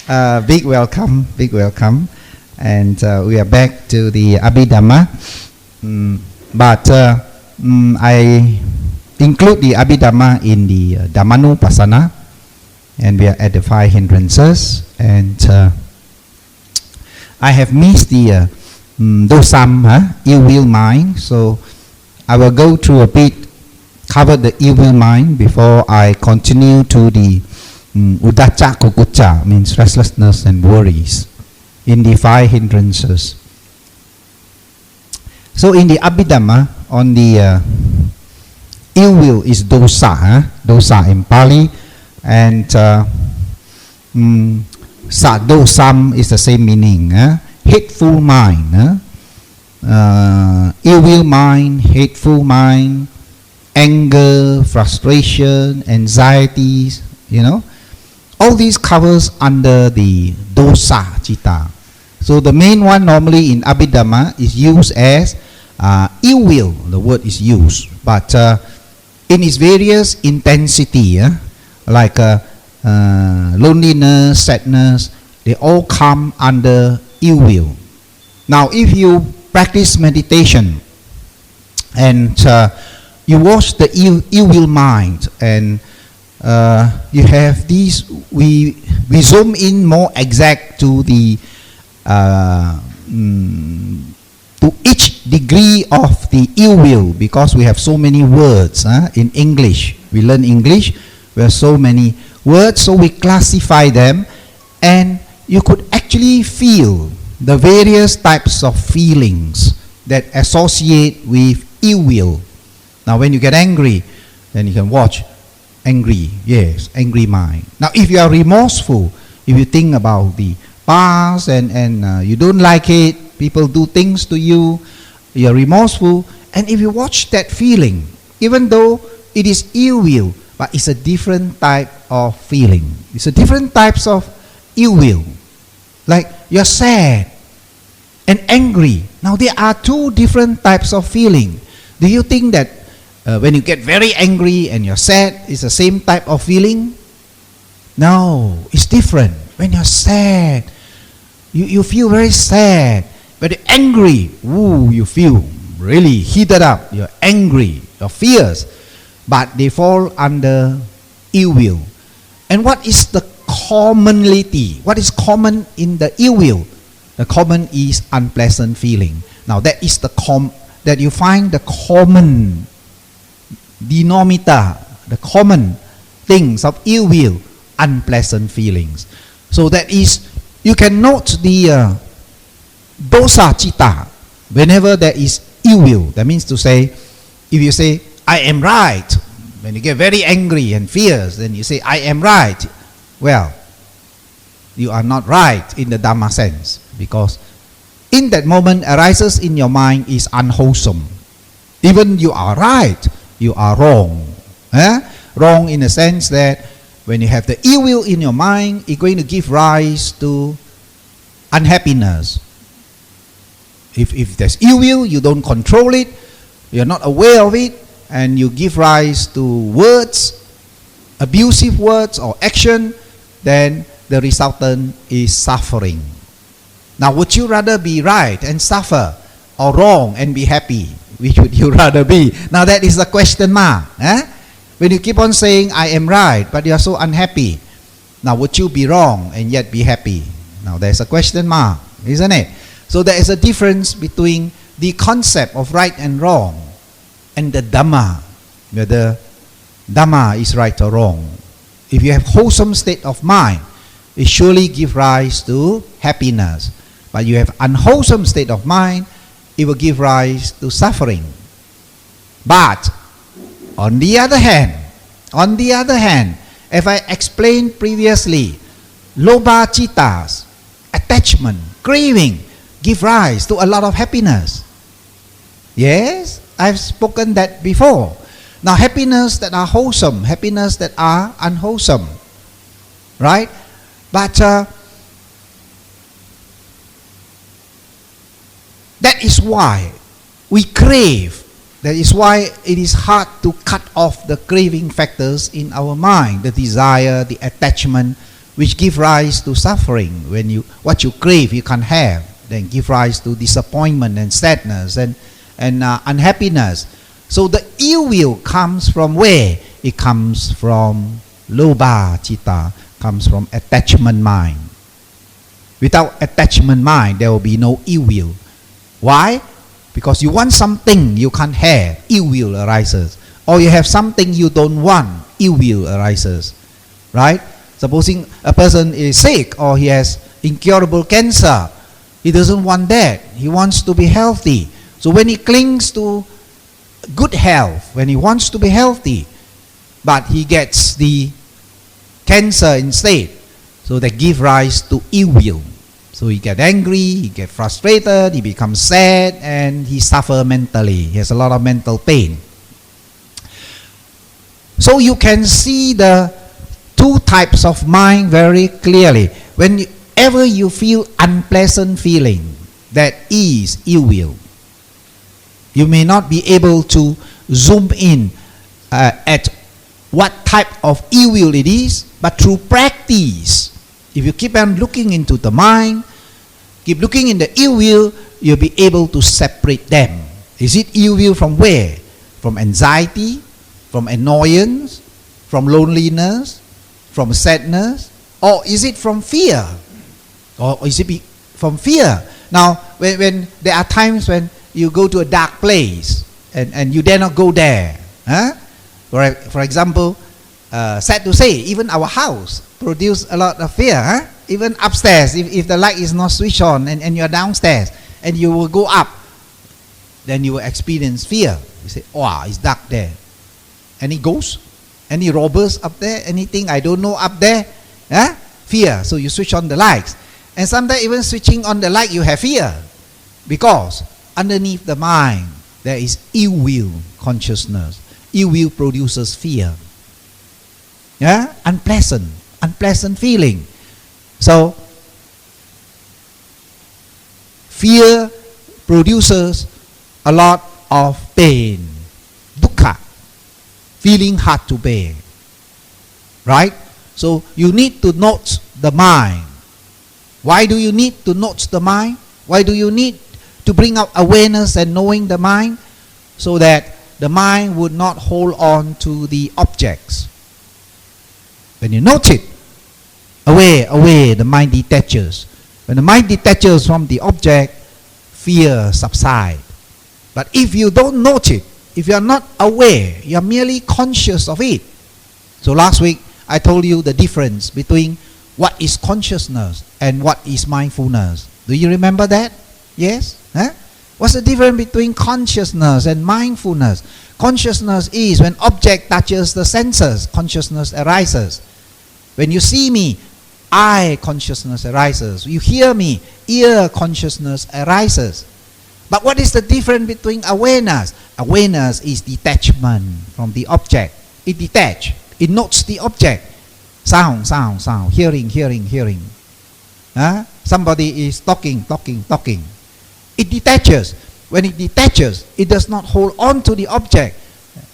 Big welcome, big welcome. And we are back to the Abhidhamma. But I include the Abhidhamma in the Dhammanupassana. And we are at the 5 hindrances. And I have missed the dosam, ill will mind. So I will go through a bit, cover the ill will mind before I continue to the uddhacca kukucca, means restlessness and worries, in the 5 hindrances. So in the Abhidhamma, on the ill will is dosa, dosa in Pali, and sadosam is the same meaning, hateful mind, ill will mind, hateful mind, anger, frustration, anxieties, all these covers under the dosa citta. So the main one normally in Abhidhamma is used as ill will, the word is used, but in its various intensity, like loneliness, sadness, they all come under ill will. Now if you practice meditation and you watch the ill will mind, and you have these, we zoom in more exact to the to each degree of the ill will, because we have so many words in English. We learn English, we have so many words, so we classify them, and you could actually feel the various types of feelings that associate with ill will. Now when you get angry, then you can watch angry, yes, angry mind. Now if you are remorseful, if you think about the past and you don't like it, people do things to you, you're remorseful, and if you watch that feeling, even though it is ill will, but it's a different type of feeling. It's a different types of ill will. Like you're sad and angry. Now there are two different types of feeling. Do you think that when you get very angry and you're sad, it's the same type of feeling? No, it's different. When you're sad, you feel very sad. But you're angry, ooh, you feel really heated up. You're angry, you're fierce. But they fall under ill will. And what is the commonality? What is common in the ill will? The common is unpleasant feeling. Now that is that you find the common denominator, the common things of ill will, unpleasant feelings. So that is, you can note the dosa citta whenever there is ill will. That means to say, if you say, I am right, when you get very angry and fierce, then you say, I am right. Well, you are not right in the Dhamma sense, because in that moment arises in your mind is unwholesome. Even you are right, you are wrong. Wrong in the sense that when you have the ill will in your mind, it's going to give rise to unhappiness. If there's ill will, you don't control it, you're not aware of it, and you give rise to words, abusive words or action, then the resultant is suffering. Now would you rather be right and suffer, or wrong and be happy? Which would you rather be? Now that is the question mark. When you keep on saying, I am right, but you are so unhappy, now would you be wrong and yet be happy? Now there's a question mark, isn't it? So there is a difference between the concept of right and wrong and the Dhamma, whether Dhamma is right or wrong. If you have wholesome state of mind, it surely gives rise to happiness. But you have unwholesome state of mind, it will give rise to suffering. But on the other hand, if I explained previously, lobha cittas, attachment, craving, give rise to a lot of happiness. Yes, I've spoken that before. Now happiness that are wholesome, happiness that are unwholesome, right? But that is why we crave. That is why it is hard to cut off the craving factors in our mind, the desire, the attachment. which give rise to suffering. When what you crave you can't have, then give rise to disappointment and sadness and unhappiness. So the ill will comes from where? It comes from lobha citta, comes from attachment mind. Without attachment mind, there will be no ill will. Why? Because you want something you can't have, ill will arises. Or you have something you don't want, ill will arises. Right? Supposing a person is sick or he has incurable cancer, he doesn't want that. He wants to be healthy. So when he clings to good health, when he wants to be healthy, but he gets the cancer instead, so that give rise to ill will. So he get angry, he get frustrated, he becomes sad, and he suffer mentally. He has a lot of mental pain. So you can see the two types of mind very clearly. Whenever you feel unpleasant feeling, that is ill will. You may not be able to zoom in at what type of ill will it is, but through practice, if you keep on looking into the mind, keep looking in the ill will, you'll be able to separate them. Is it ill will from where? From anxiety, from annoyance, from loneliness, from sadness, or is it from fear? Or is it from fear? Now, when there are times when you go to a dark place and you dare not go there. Huh? For example, sad to say, even our house produce a lot of fear. Huh? Even upstairs, if the light is not switched on and you're downstairs and you will go up, then you will experience fear. You say, oh, it's dark there. Any ghosts? Any robbers up there? Anything I don't know up there? Huh? Fear. So you switch on the lights. And sometimes even switching on the light, you have fear. Because underneath the mind, there is ill will consciousness. Ill will produces fear. Yeah? Unpleasant feeling. So, fear produces a lot of pain. Dukkha. Feeling hard to bear. Right? So, you need to note the mind. Why do you need to note the mind? Why do you need to bring out awareness and knowing the mind? So that the mind would not hold on to the objects. When you note it, away, the mind detaches. When the mind detaches from the object, fear subsides. But if you don't note it, if you are not aware, you are merely conscious of it. So last week, I told you the difference between what is consciousness and what is mindfulness. Do you remember that? Yes? Huh? What's the difference between consciousness and mindfulness? Consciousness is when object touches the senses, consciousness arises. When you see me, eye consciousness arises. You hear me, ear consciousness arises. But what is the difference between awareness? Awareness is detachment from the object. It detaches. It notes the object. Sound. Hearing. Huh? Somebody is talking. It detaches. When it detaches, it does not hold on to the object.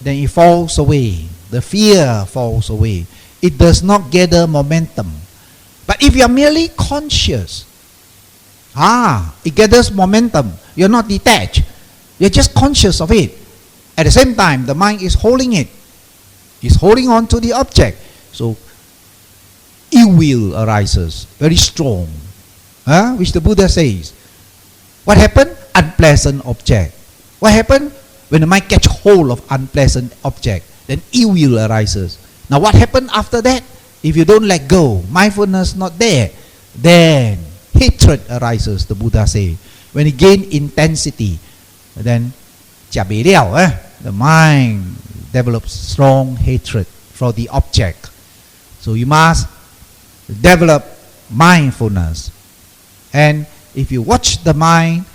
Then it falls away. The fear falls away. It does not gather momentum. But if you are merely conscious, it gathers momentum. You're not detached. You're just conscious of it. At the same time, the mind is holding it. It's holding on to the object. So, ill will arises, very strong. Which the Buddha says. What happened? Unpleasant object. What happened? When the mind catch hold of unpleasant object, then ill will arises. Now what happened after that? If you don't let go, mindfulness not there, then hatred arises, the Buddha says. When it gain intensity, then the mind develops strong hatred for the object. So you must develop mindfulness. And if you watch the mind,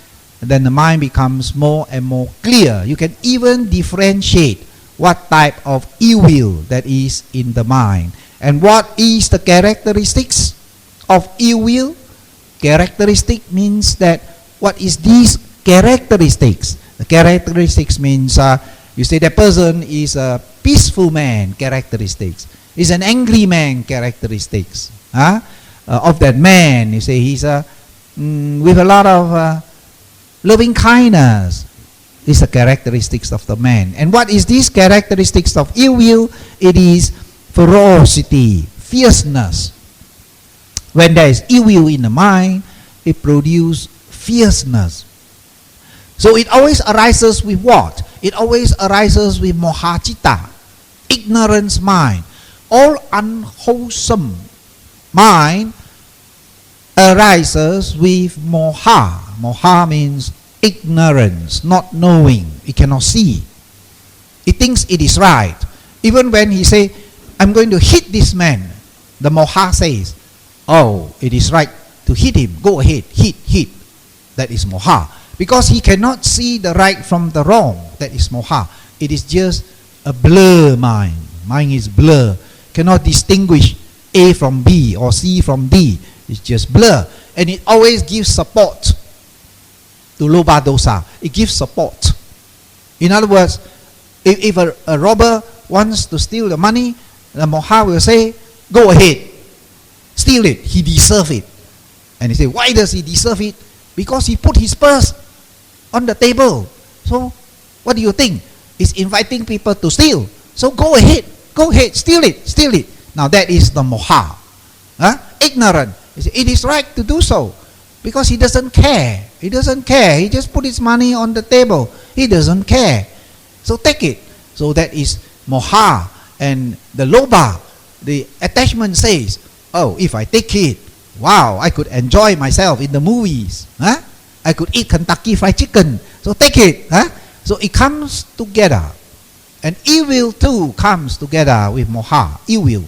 then the mind becomes more and more clear. You can even differentiate what type of ill will that is in the mind. And what is the characteristics of ill will? Characteristic means that what is these characteristics? The characteristics means you say that person is a peaceful man, characteristics. It's an angry man characteristics of that man. You say he's with a lot of loving kindness. It's the characteristics of the man. And what is these characteristics of ill will? It is ferocity, fierceness. When there is ill will in the mind, it produces fierceness. So it always arises with what? It always arises with mohacita, ignorance mind. All unwholesome mind arises with moha. Moha means ignorance, not knowing. It cannot see. It thinks it is right. Even when he say, I'm going to hit this man, the moha says, oh, it is right to hit him. Go ahead, hit. That is moha. Because he cannot see the right from the wrong. That is moha. It is just a blur mind. Mind is blur. Cannot distinguish A from B or C from D. It's just blur. And it always gives support to lobha dosa. It gives support. In other words, if a robber wants to steal the money, the moha will say, go ahead, steal it, he deserves it. And he say, why does he deserve it? Because he put his purse on the table. So what do you think? It's inviting people to steal. So go ahead, steal it. Now that is the moha. Ignorant. It is right to do so. Because he doesn't care. He just put his money on the table. He doesn't care. So take it. So that is moha. And the lobha, the attachment says, oh, if I take it, wow, I could enjoy myself in the movies. I could eat Kentucky Fried Chicken. So take it. So it comes together. And ill will too comes together with moha, ill will.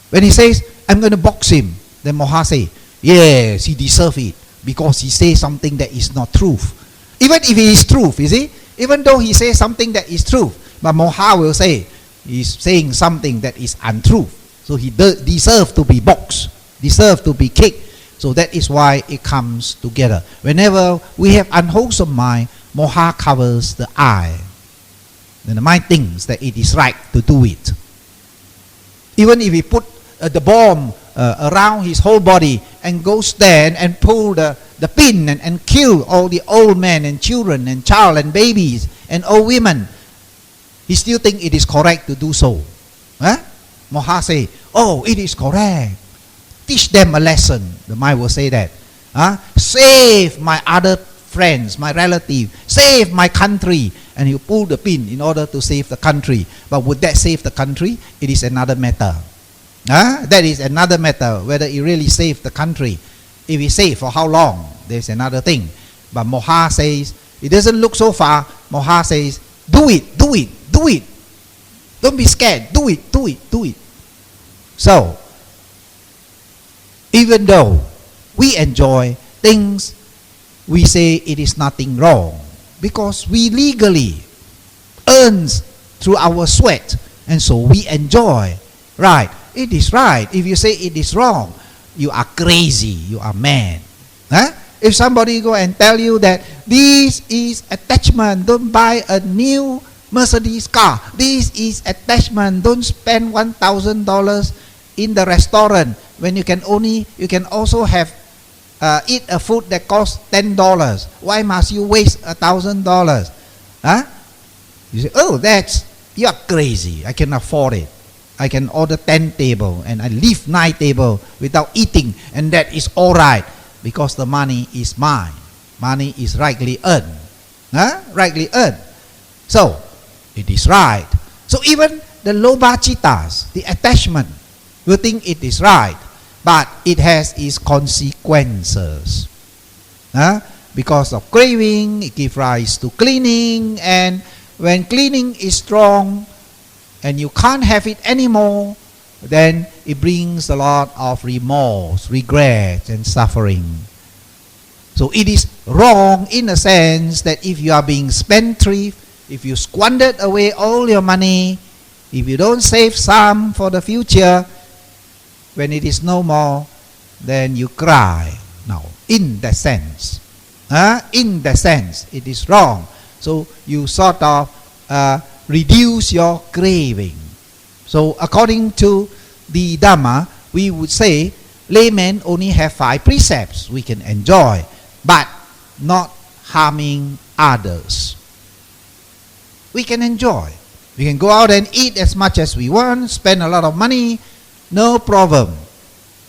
When he says, I'm going to box him, then moha say, yes, he deserves it. Because he says something that is not truth. Even if it is truth, you see? Even though he says something that is truth, but moha will say, he's saying something that is untruth. So he deserves to be boxed, deserves to be kicked. So that is why it comes together. Whenever we have unwholesome mind, moha covers the eye. Then the mind thinks that it is right to do it. Even if he put the bomb around his whole body and go stand and pull the pin and kill all the old men and children and child and babies and old women, he still think it is correct to do so. Moha say, oh, it is correct. Teach them a lesson. The mind will say that. Save my other friends, my relative. Save my country. And you pull the pin in order to save the country. But would that save the country? It is another matter. That is another matter, whether it really saved the country. If it saved, for how long? There's another thing. But moha says, it doesn't look so far. Moha says, do it. Don't be scared. Do it. So, even though we enjoy things, we say it is nothing wrong. Because we legally earn through our sweat. And so we enjoy. Right. It is right. If you say it is wrong, you are crazy. You are mad. If somebody go and tell you that this is attachment, don't buy a new Mercedes car. This is attachment, don't spend $1,000 in the restaurant when you can also have eat a food that costs $10. Why must you waste $1,000? You say, oh, you are crazy. I can afford it. I can order 10 tables and I leave 9 tables without eating, and that is all right because the money is mine. Money is rightly earned. Rightly earned. So, it is right. So even the lobha citas, the attachment, will think it is right, but it has its consequences. Because of craving, it gives rise to clinging, and when clinging is strong, and you can't have it anymore, then it brings a lot of remorse, regret, and suffering. So it is wrong in a sense that if you are being spendthrift, if you squandered away all your money, if you don't save some for the future, when it is no more, then you cry. Now, in that sense, it is wrong. So you sort of reduce your craving. So according to the Dhamma, we would say laymen only have 5 precepts we can enjoy, but not harming others. We can enjoy. We can go out and eat as much as we want, spend a lot of money, no problem.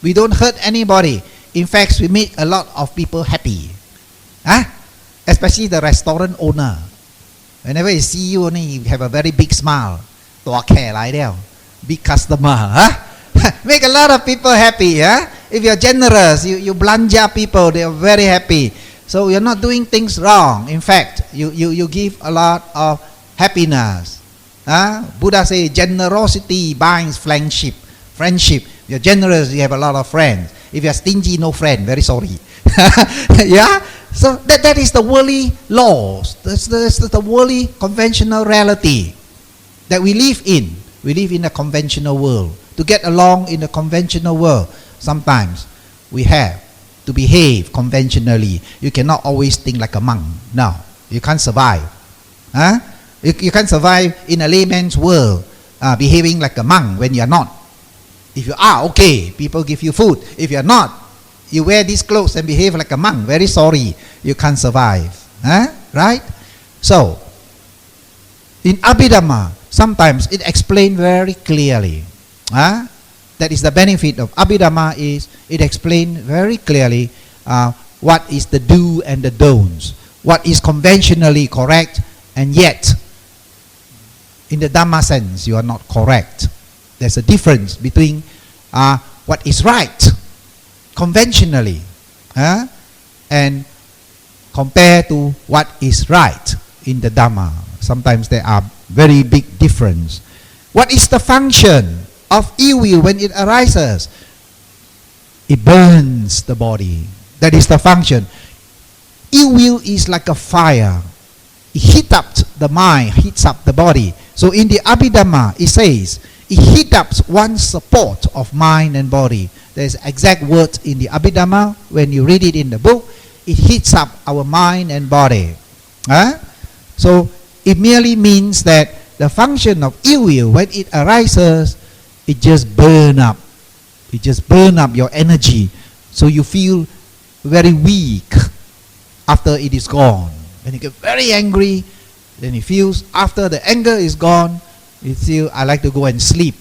We don't hurt anybody. In fact, we make a lot of people happy. Especially the restaurant owner. Whenever he see you, only he have a very big smile. Big customer. Make a lot of people happy. If you're generous, you blanja people, they are very happy. So you're not doing things wrong. In fact, you give a lot of happiness. Buddha say generosity binds friendship. If you're generous, you have a lot of friends. If you're stingy, no friend. Very sorry. Yeah. So that is the worldly laws. That's the worldly conventional reality that we live in. We live in a conventional world. To get along in a conventional world, sometimes we have to behave conventionally. You cannot always think like a monk. No, you can't survive. You can't survive in a layman's world behaving like a monk when you are not. If you are, okay, people give you food. If you are not, you wear these clothes and behave like a monk. Very sorry, you can't survive. Right? So, in Abhidhamma, sometimes it explained very clearly. That is the benefit of Abhidhamma, is it explained very clearly what is the do and the don'ts. What is conventionally correct, and yet, in the Dhamma sense, you are not correct. There's a difference between what is right conventionally and compared to what is right in the Dhamma. Sometimes there are very big difference. What is the function of ill will when it arises? It burns the body. That is the function. Ill will is like a fire. It heats up the mind, heats up the body. So in the Abhidhamma, it says, it heats up one's support of mind and body. There's exact words in the Abhidhamma. When you read it in the book, it heats up our mind and body. So it merely means that the function of ill will, when it arises, it just burn up. It just burn up your energy. So you feel very weak after it is gone. When you get very angry, then it feels after the anger is gone, you feel, I like to go and sleep.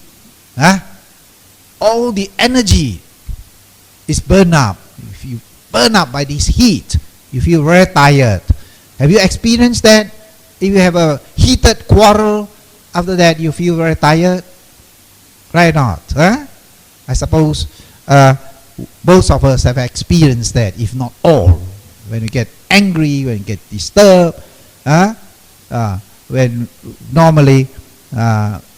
All the energy is burned up. If you burn up by this heat, you feel very tired. Have you experienced that? If you have a heated quarrel, after that you feel very tired? Right or not? I suppose most of us have experienced that, if not all. When we get angry, when we get disturbed, when normally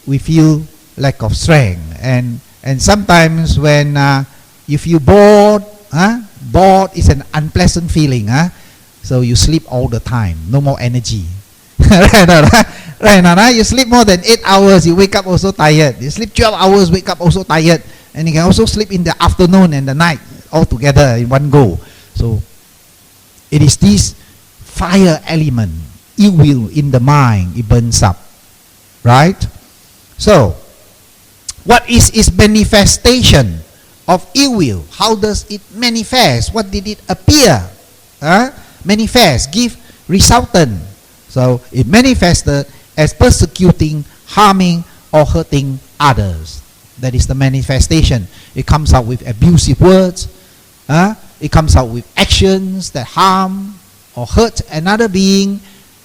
we feel lack of strength, and sometimes when you feel bored, bored is an unpleasant feeling, so you sleep all the time, no more energy. Right, you sleep more than 8 hours, you wake up also tired. You sleep 12 hours, wake up also tired, and you can also sleep in the afternoon and the night all together in one go. So it is this fire element, ill will in the mind, it burns up. Right? So, what is its manifestation of ill will? How does it manifest? What did it appear? Manifest, give resultant. So, it manifested as persecuting, harming, or hurting others. That is the manifestation. It comes out with abusive words. It comes out with actions that harm or hurt another being.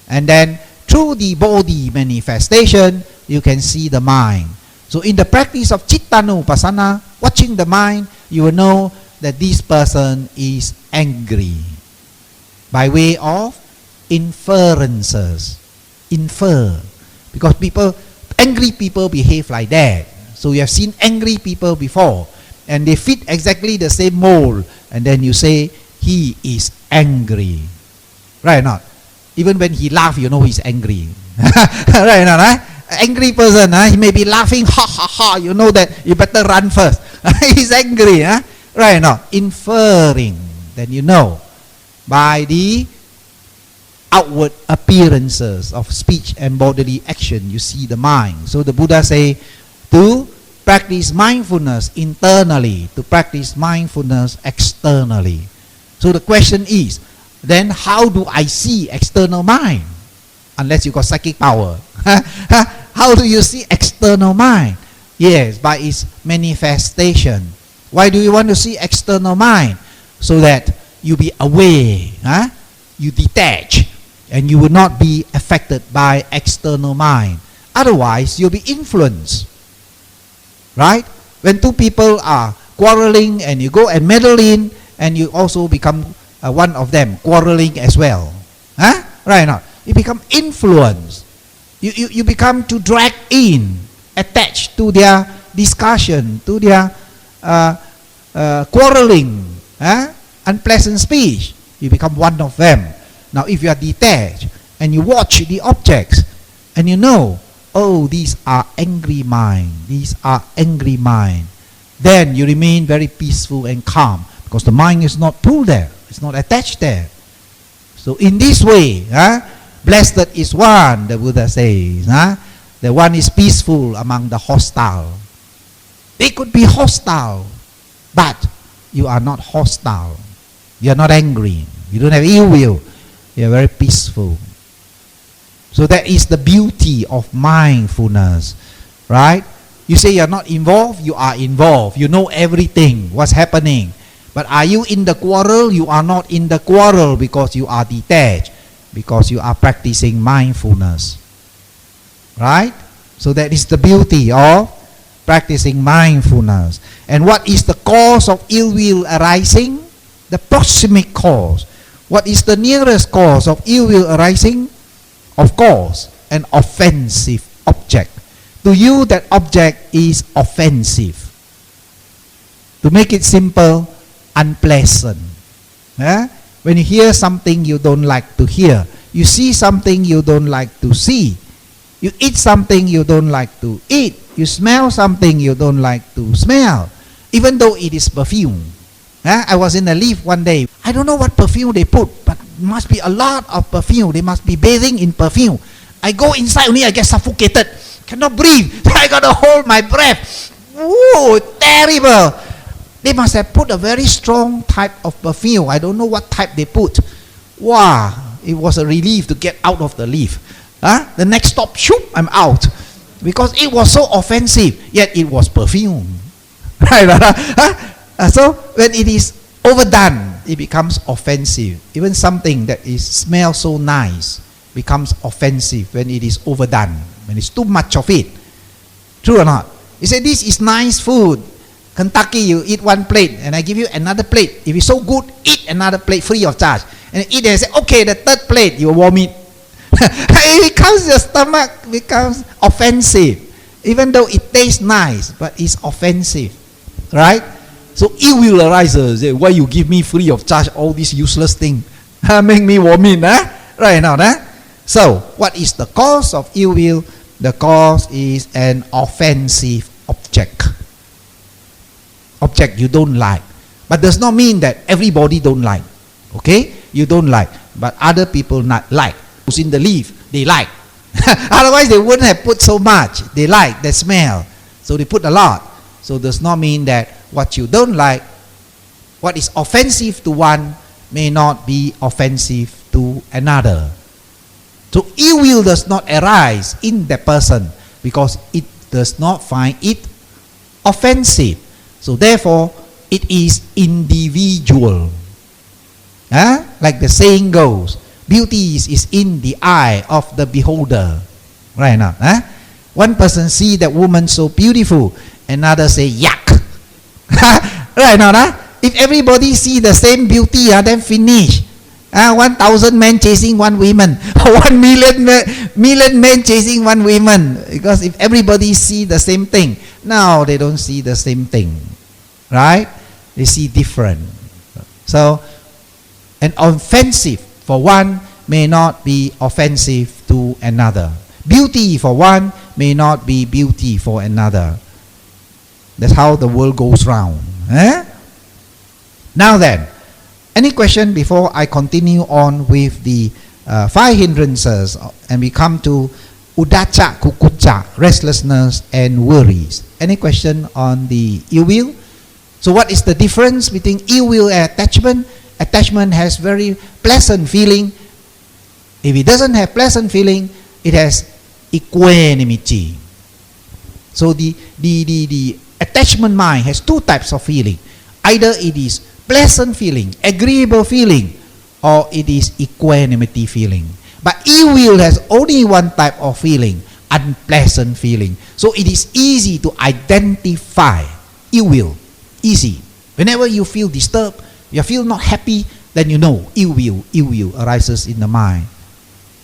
And then through the body manifestation, you can see the mind. So in the practice of Cittanupassana, watching the mind, you will know that this person is angry. By way of inferences. Infer. Because angry people behave like that. So you have seen angry people before, and they fit exactly the same mold, and then you say, he is angry. Right or not? Even when he laughs, you know he's angry. Right or not? Angry person, he may be laughing, ha ha ha, you know that you better run first. He's angry. Right or not? Inferring. Then you know by the outward appearances of speech and bodily action, you see the mind. So the Buddha say, to practice mindfulness internally, to practice mindfulness externally. So the question is, then how do I see external mind? Unless you got psychic power. How do you see external mind? Yes, by its manifestation. Why do you want to see external mind? So that you be aware, you detach, and you will not be affected by external mind. Otherwise, you'll be influenced. Right? When two people are quarreling and you go and meddle in, and you also become one of them, quarreling as well. Right now, you become influenced. You become to drag in, attached to their discussion, to their quarreling, unpleasant speech. You become one of them. Now, if you are detached and you watch the objects and you know, oh, these are angry mind, these are angry mind, then you remain very peaceful and calm because the mind is not pulled there, it's not attached there. So in this way, blessed is one, the Buddha says, the one is peaceful among the hostile. They could be hostile, but you are not hostile. You are not angry. You don't have ill will. You are very peaceful. So that is the beauty of mindfulness, right? You say you are not involved, you are involved. You know everything, what's happening. But are you in the quarrel? You are not in the quarrel because you are detached, because you are practicing mindfulness, right? So that is the beauty of practicing mindfulness. And what is the cause of ill will arising? The proximate cause. What is the nearest cause of ill will arising? Of course, an offensive object. To you, that object is offensive. To make it simple, unpleasant. When you hear something you don't like to hear, you see something you don't like to see, you eat something you don't like to eat, you smell something you don't like to smell, even though it is perfume. I was in a lift one day. I don't know what perfume they put, but must be a lot of perfume. They must be bathing in perfume. I go inside only, I get suffocated. Cannot breathe. I got to hold my breath. Ooh, terrible. They must have put a very strong type of perfume. I don't know what type they put. Wow, it was a relief to get out of the lift. The next stop, shoop, I'm out. Because it was so offensive, yet it was perfume. Right? So when it is overdone, it becomes offensive. Even something that smells so nice becomes offensive when it is overdone, when it's too much of it. True or not? You say, this is nice food. Kentucky, you eat one plate and I give you another plate. If it's so good, eat another plate free of charge. And eat and say, okay, the third plate, you vomit. It becomes, your stomach becomes offensive. Even though it tastes nice, but it's offensive. Right? So ill will arises. Why you give me free of charge all these useless things? Make me vomit. Right now. So, what is the cause of ill will? The cause is an offensive object. Object you don't like. But does not mean that everybody don't like. Okay? You don't like. But other people not like. Who's in the leaf, they like. Otherwise they wouldn't have put so much. They like the smell. So they put a lot. So does not mean that what you don't like, what is offensive to one may not be offensive to another. So ill will does not arise in the person because it does not find it offensive. So therefore, it is individual. Like the saying goes, beauty is in the eye of the beholder. Right now. One person see that woman so beautiful, another say, yuck. Right now. If everybody see the same beauty, then finish. 1,000 men chasing one woman, 1 million men chasing one woman. Because if everybody see the same thing, now they don't see the same thing, right? They see different. So, an offensive for one may not be offensive to another. Beauty for one may not be beauty for another. That's how the world goes round. Now then, any question before I continue on with the 5 hindrances and we come to udacha, kukucha, restlessness and worries. Any question on the ill will? So what is the difference between ill will and attachment? Attachment has very pleasant feeling. If it doesn't have pleasant feeling, it has equanimity. So the attachment mind has two types of feeling. Either it is pleasant feeling, agreeable feeling, or it is equanimity feeling. But ill will has only one type of feeling, unpleasant feeling. So it is easy to identify ill will. Easy. Whenever you feel disturbed, you feel not happy, then you know ill will arises in the mind.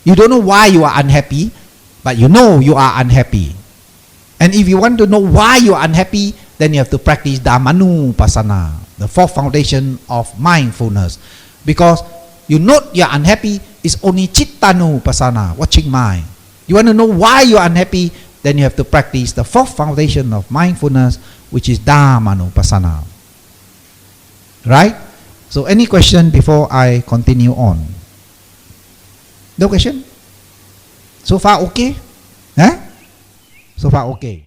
You don't know why you are unhappy, but you know you are unhappy. And if you want to know why you are unhappy, then you have to practice Dhammanupassana, the fourth foundation of mindfulness. Because you know you are unhappy, it's only Chittanupassana, watching mind. You want to know why you are unhappy, then you have to practice the fourth foundation of mindfulness, which is Dhammanupassana. Right? So any question before I continue on? No question? So far okay? Huh? So far okay.